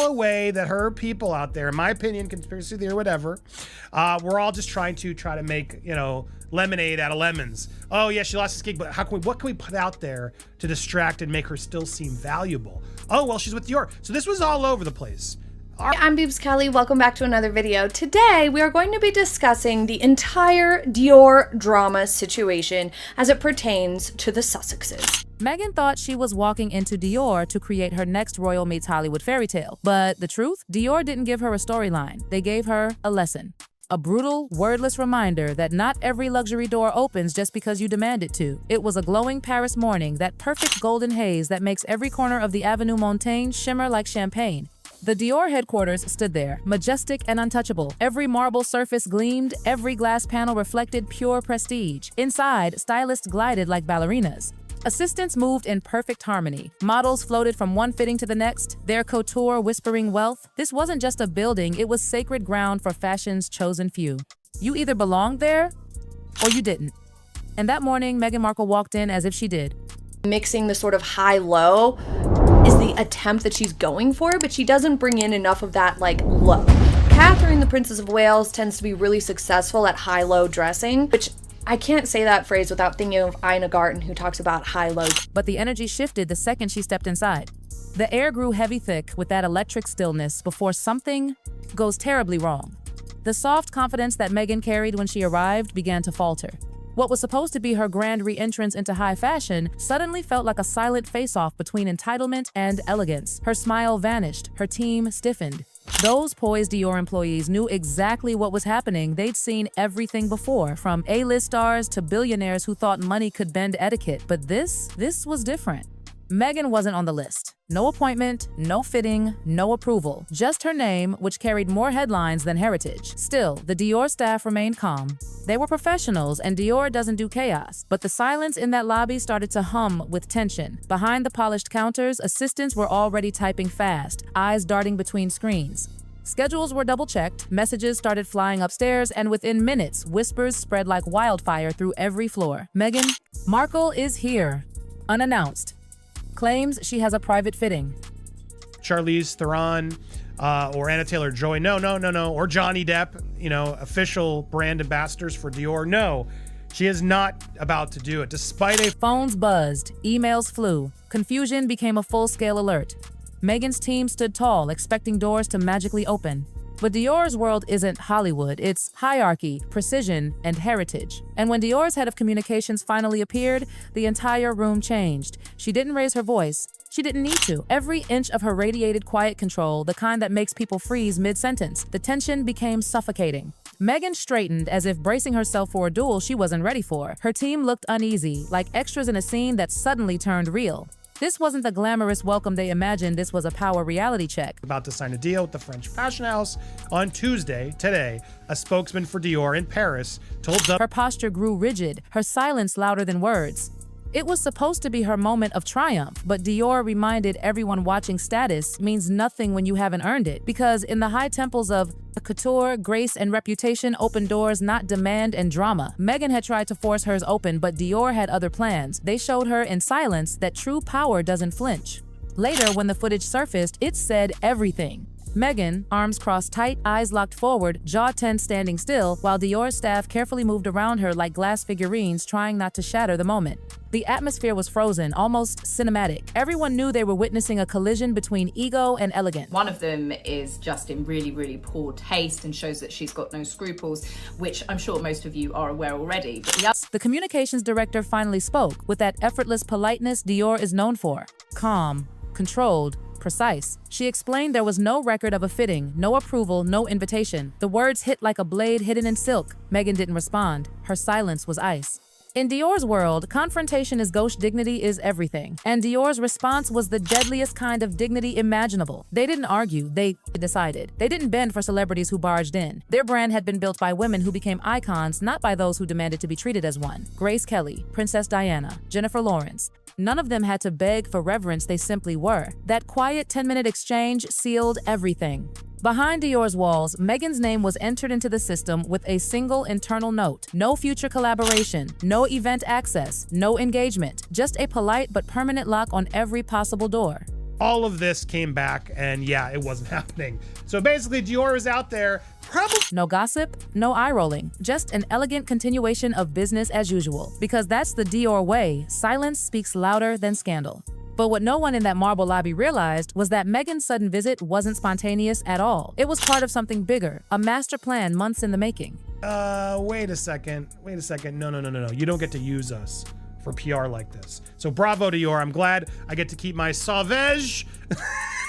all a way that her people out there, in my opinion, conspiracy theory, whatever, we're all just trying to make, lemonade out of lemons. Oh yeah, she lost this gig, but what can we put out there to distract and make her still seem valuable? Oh, well, she's with Dior. So this was all over the place. Hey, I'm Beebs Kelly. Welcome back to another video. Today, we are going to be discussing the entire Dior drama situation as it pertains to the Sussexes. Meghan thought she was walking into Dior to create her next Royal Meets Hollywood fairy tale. But the truth? Dior didn't give her a storyline. They gave her a lesson. A brutal, wordless reminder that not every luxury door opens just because you demand it to. It was a glowing Paris morning, that perfect golden haze that makes every corner of the Avenue Montaigne shimmer like champagne. The Dior headquarters stood there, majestic and untouchable. Every marble surface gleamed, every glass panel reflected pure prestige. Inside, stylists glided like ballerinas. Assistants moved in perfect harmony. Models floated from one fitting to the next, their couture whispering wealth. This wasn't just a building, it was sacred ground for fashion's chosen few. You either belonged there, or you didn't. And that morning, Meghan Markle walked in as if she did. Mixing the sort of high-low is the attempt that she's going for, but she doesn't bring in enough of that, low. Catherine, the Princess of Wales, tends to be really successful at high-low dressing, which I can't say that phrase without thinking of Ina Garten, who talks about high-low. But the energy shifted the second she stepped inside. The air grew heavy thick with that electric stillness before something goes terribly wrong. The soft confidence that Meghan carried when she arrived began to falter. What was supposed to be her grand re-entrance into high fashion suddenly felt like a silent face-off between entitlement and elegance. Her smile vanished, her team stiffened. Those poised Dior employees knew exactly what was happening. They'd seen everything before, from A-list stars to billionaires who thought money could bend etiquette. But this was different. Meghan wasn't on the list. No appointment, no fitting, no approval. Just her name, which carried more headlines than heritage. Still, the Dior staff remained calm. They were professionals, and Dior doesn't do chaos. But the silence in that lobby started to hum with tension. Behind the polished counters, assistants were already typing fast, eyes darting between screens. Schedules were double-checked, messages started flying upstairs, and within minutes, whispers spread like wildfire through every floor. Meghan Markle is here, unannounced. Claims she has a private fitting. Charlize Theron or Anna Taylor-Joy. No. Or Johnny Depp, official brand ambassadors for Dior. No, she is not about to do it. Despite a... Phones buzzed, emails flew. Confusion became a full-scale alert. Meghan's team stood tall, expecting doors to magically open. But Dior's world isn't Hollywood, it's hierarchy, precision, and heritage. And when Dior's head of communications finally appeared, the entire room changed. She didn't raise her voice. She didn't need to. Every inch of her radiated quiet control, the kind that makes people freeze mid-sentence. The tension became suffocating. Meghan straightened as if bracing herself for a duel she wasn't ready for. Her team looked uneasy, like extras in a scene that suddenly turned real. This wasn't the glamorous welcome they imagined, this was a power reality check. About to sign a deal with the French fashion house on Tuesday, today, a spokesman for Dior in Paris told Her posture grew rigid, her silence louder than words. It was supposed to be her moment of triumph, but Dior reminded everyone watching status means nothing when you haven't earned it. Because in the high temples of couture, grace, and reputation open doors, not demand and drama. Meghan had tried to force hers open, but Dior had other plans. They showed her in silence that true power doesn't flinch. Later, when the footage surfaced, it said everything. Meghan, arms crossed tight, eyes locked forward, jaw tense standing still, while Dior's staff carefully moved around her like glass figurines, trying not to shatter the moment. The atmosphere was frozen, almost cinematic. Everyone knew they were witnessing a collision between ego and elegance. One of them is just in really, really poor taste and shows that she's got no scruples, which I'm sure most of you are aware already. But the communications director finally spoke with that effortless politeness Dior is known for. Calm, controlled, precise. She explained there was no record of a fitting, no approval, no invitation. The words hit like a blade hidden in silk. Meghan didn't respond. Her silence was ice. In Dior's world, confrontation is gauche, dignity is everything. And Dior's response was the deadliest kind of dignity imaginable. They didn't argue, they decided. They didn't bend for celebrities who barged in. Their brand had been built by women who became icons, not by those who demanded to be treated as one. Grace Kelly, Princess Diana, Jennifer Lawrence. None of them had to beg for reverence, they simply were. That quiet 10-minute exchange sealed everything. Behind Dior's walls, Meghan's name was entered into the system with a single internal note. No future collaboration, no event access, no engagement, just a polite but permanent lock on every possible door. All of this came back, and yeah, it wasn't happening. So basically, Dior is out there, probably. No gossip, no eye rolling, just an elegant continuation of business as usual. Because that's the Dior way, silence speaks louder than scandal. But what no one in that marble lobby realized was that Meghan's sudden visit wasn't spontaneous at all. It was part of something bigger, a master plan months in the making. Wait a second. No. You don't get to use us for PR like this. So bravo to Dior. I'm glad I get to keep my sauvage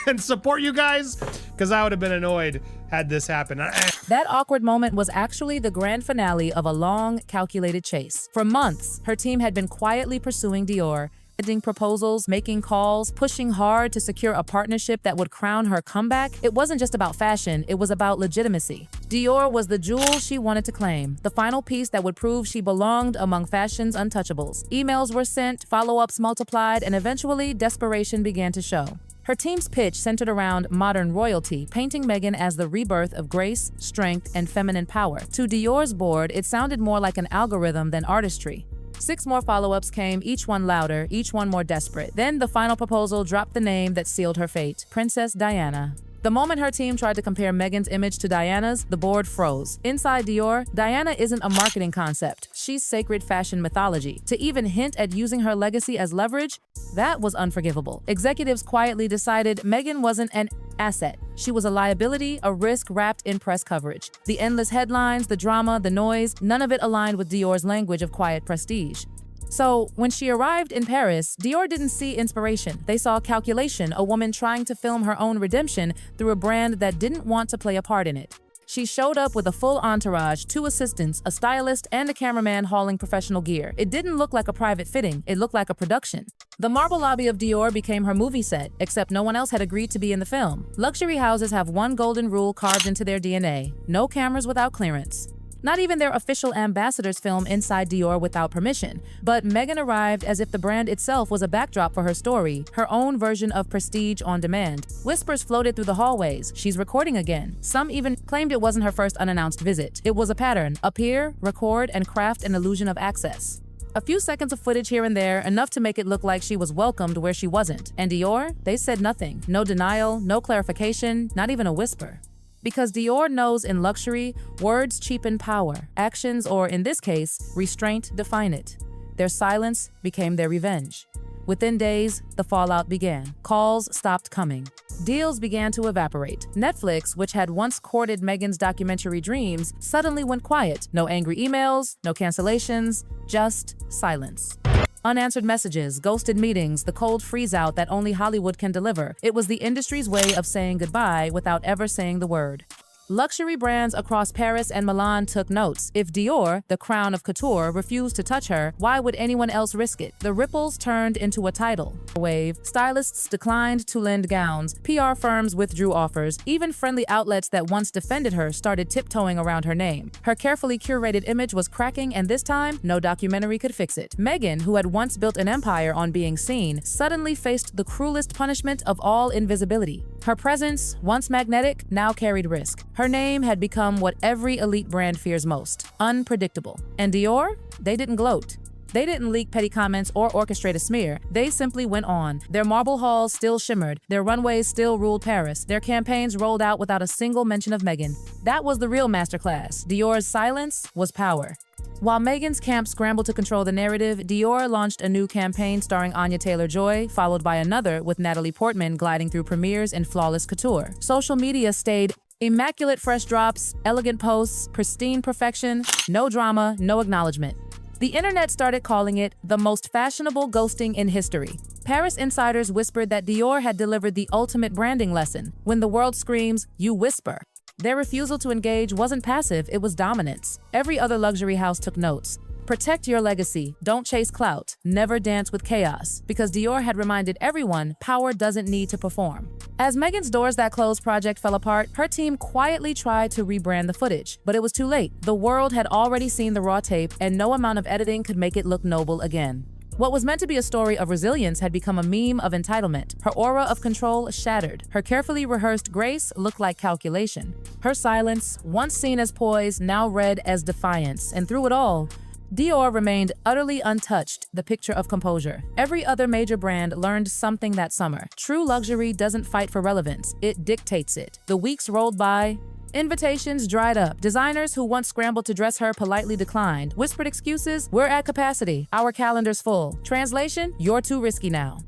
and support you guys, because I would have been annoyed had this happened. That awkward moment was actually the grand finale of a long, calculated chase. For months, her team had been quietly pursuing Dior, sending proposals, making calls, pushing hard to secure a partnership that would crown her comeback. It wasn't just about fashion, it was about legitimacy. Dior was the jewel she wanted to claim, the final piece that would prove she belonged among fashion's untouchables. Emails were sent, follow-ups multiplied, and eventually desperation began to show. Her team's pitch centered around modern royalty, painting Meghan as the rebirth of grace, strength, and feminine power. To Dior's board, it sounded more like an algorithm than artistry. 6 more follow-ups came, each one louder, each one more desperate. Then the final proposal dropped the name that sealed her fate, Princess Diana. The moment her team tried to compare Meghan's image to Diana's, the board froze. Inside Dior, Diana isn't a marketing concept. She's sacred fashion mythology. To even hint at using her legacy as leverage, that was unforgivable. Executives quietly decided Meghan wasn't an asset. She was a liability, a risk wrapped in press coverage. The endless headlines, the drama, the noise, none of it aligned with Dior's language of quiet prestige. So, when she arrived in Paris, Dior didn't see inspiration. They saw calculation, a woman trying to film her own redemption through a brand that didn't want to play a part in it. She showed up with a full entourage, 2 assistants, a stylist, and a cameraman hauling professional gear. It didn't look like a private fitting, it looked like a production. The marble lobby of Dior became her movie set, except no one else had agreed to be in the film. Luxury houses have one golden rule carved into their DNA: no cameras without clearance. Not even their official ambassadors film inside Dior without permission. But Meghan arrived as if the brand itself was a backdrop for her story, her own version of prestige on demand. Whispers floated through the hallways. She's recording again. Some even claimed it wasn't her first unannounced visit. It was a pattern: appear, record, and craft an illusion of access. A few seconds of footage here and there, enough to make it look like she was welcomed where she wasn't. And Dior? They said nothing. No denial, no clarification, not even a whisper. Because Dior knows in luxury, words cheapen power. Actions, or in this case, restraint, define it. Their silence became their revenge. Within days, the fallout began. Calls stopped coming. Deals began to evaporate. Netflix, which had once courted Meghan's documentary dreams, suddenly went quiet. No angry emails, no cancellations, just silence. Unanswered messages, ghosted meetings, the cold freeze-out that only Hollywood can deliver. It was the industry's way of saying goodbye without ever saying the word. Luxury brands across Paris and Milan took notes. If Dior, the crown of couture, refused to touch her, why would anyone else risk it? The ripples turned into a tidal wave. Stylists declined to lend gowns. PR firms withdrew offers. Even friendly outlets that once defended her started tiptoeing around her name. Her carefully curated image was cracking, and this time, no documentary could fix it. Meghan, who had once built an empire on being seen, suddenly faced the cruelest punishment of all: invisibility. Her presence, once magnetic, now carried risk. Her name had become what every elite brand fears most: unpredictable. And Dior? They didn't gloat. They didn't leak petty comments or orchestrate a smear. They simply went on. Their marble halls still shimmered. Their runways still ruled Paris. Their campaigns rolled out without a single mention of Meghan. That was the real masterclass. Dior's silence was power. While Meghan's camp scrambled to control the narrative, Dior launched a new campaign starring Anya Taylor-Joy, followed by another with Natalie Portman gliding through premieres in flawless couture. Social media stayed immaculate: fresh drops, elegant posts, pristine perfection, no drama, no acknowledgement. The internet started calling it the most fashionable ghosting in history. Paris insiders whispered that Dior had delivered the ultimate branding lesson. When the world screams, you whisper. Their refusal to engage wasn't passive, it was dominance. Every other luxury house took notes. Protect your legacy, don't chase clout, never dance with chaos, because Dior had reminded everyone power doesn't need to perform. As Meghan's Doors That Close project fell apart, her team quietly tried to rebrand the footage, but it was too late. The world had already seen the raw tape, and no amount of editing could make it look noble again. What was meant to be a story of resilience had become a meme of entitlement. Her aura of control shattered. Her carefully rehearsed grace looked like calculation. Her silence, once seen as poise, now read as defiance. And through it all, Dior remained utterly untouched, the picture of composure. Every other major brand learned something that summer. True luxury doesn't fight for relevance, it dictates it. The weeks rolled by. Invitations dried up. Designers who once scrambled to dress her politely declined. Whispered excuses, we're at capacity, our calendar's full. Translation, you're too risky now.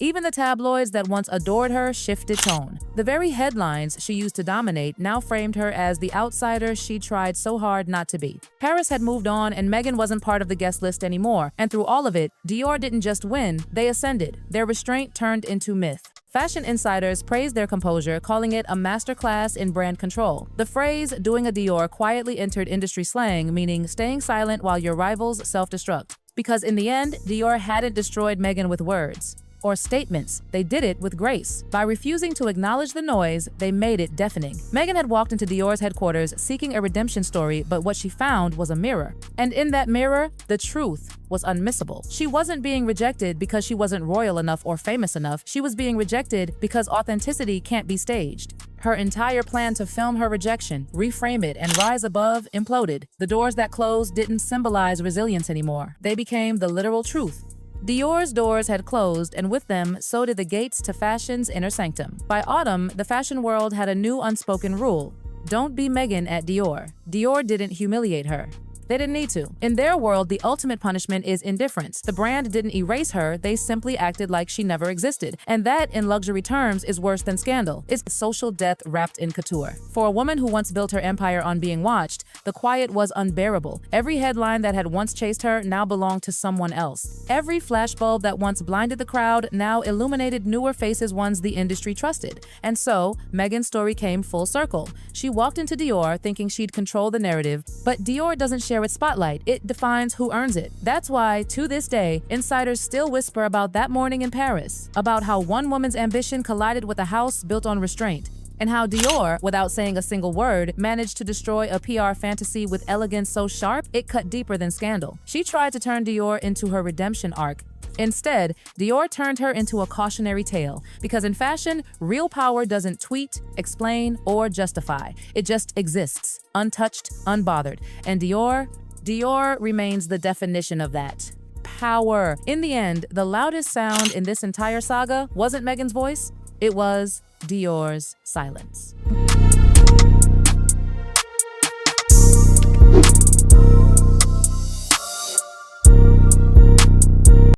Even the tabloids that once adored her shifted tone. The very headlines she used to dominate now framed her as the outsider she tried so hard not to be. Paris had moved on and Meghan wasn't part of the guest list anymore, and through all of it, Dior didn't just win, they ascended. Their restraint turned into myth. Fashion insiders praised their composure, calling it a masterclass in brand control. The phrase, doing a Dior, quietly entered industry slang, meaning staying silent while your rivals self-destruct. Because in the end, Dior hadn't destroyed Meghan with words or statements, they did it with grace. By refusing to acknowledge the noise, they made it deafening. Meghan had walked into Dior's headquarters seeking a redemption story, but what she found was a mirror. And in that mirror, the truth was unmissable. She wasn't being rejected because she wasn't royal enough or famous enough. She was being rejected because authenticity can't be staged. Her entire plan to film her rejection, reframe it, and rise above imploded. The doors that closed didn't symbolize resilience anymore. They became the literal truth. Dior's doors had closed, and with them, so did the gates to fashion's inner sanctum. By autumn, the fashion world had a new unspoken rule. Don't be Meghan at Dior. Dior didn't humiliate her. They didn't need to. In their world, the ultimate punishment is indifference. The brand didn't erase her, they simply acted like she never existed. And that, in luxury terms, is worse than scandal. It's social death wrapped in couture. For a woman who once built her empire on being watched, the quiet was unbearable. Every headline that had once chased her now belonged to someone else. Every flashbulb that once blinded the crowd now illuminated newer faces, ones the industry trusted. And so, Meghan's story came full circle. She walked into Dior thinking she'd control the narrative, but Dior doesn't share its spotlight. It defines who earns it. That's why, to this day, insiders still whisper about that morning in Paris, about how one woman's ambition collided with a house built on restraint, and how Dior, without saying a single word, managed to destroy a PR fantasy with elegance so sharp it cut deeper than scandal. She tried to turn Dior into her redemption arc. Instead, Dior turned her into a cautionary tale, because in fashion, real power doesn't tweet, explain, or justify. It just exists, untouched, unbothered. And Dior remains the definition of that. Power. In the end, the loudest sound in this entire saga wasn't Meghan's voice, it was Dior's silence.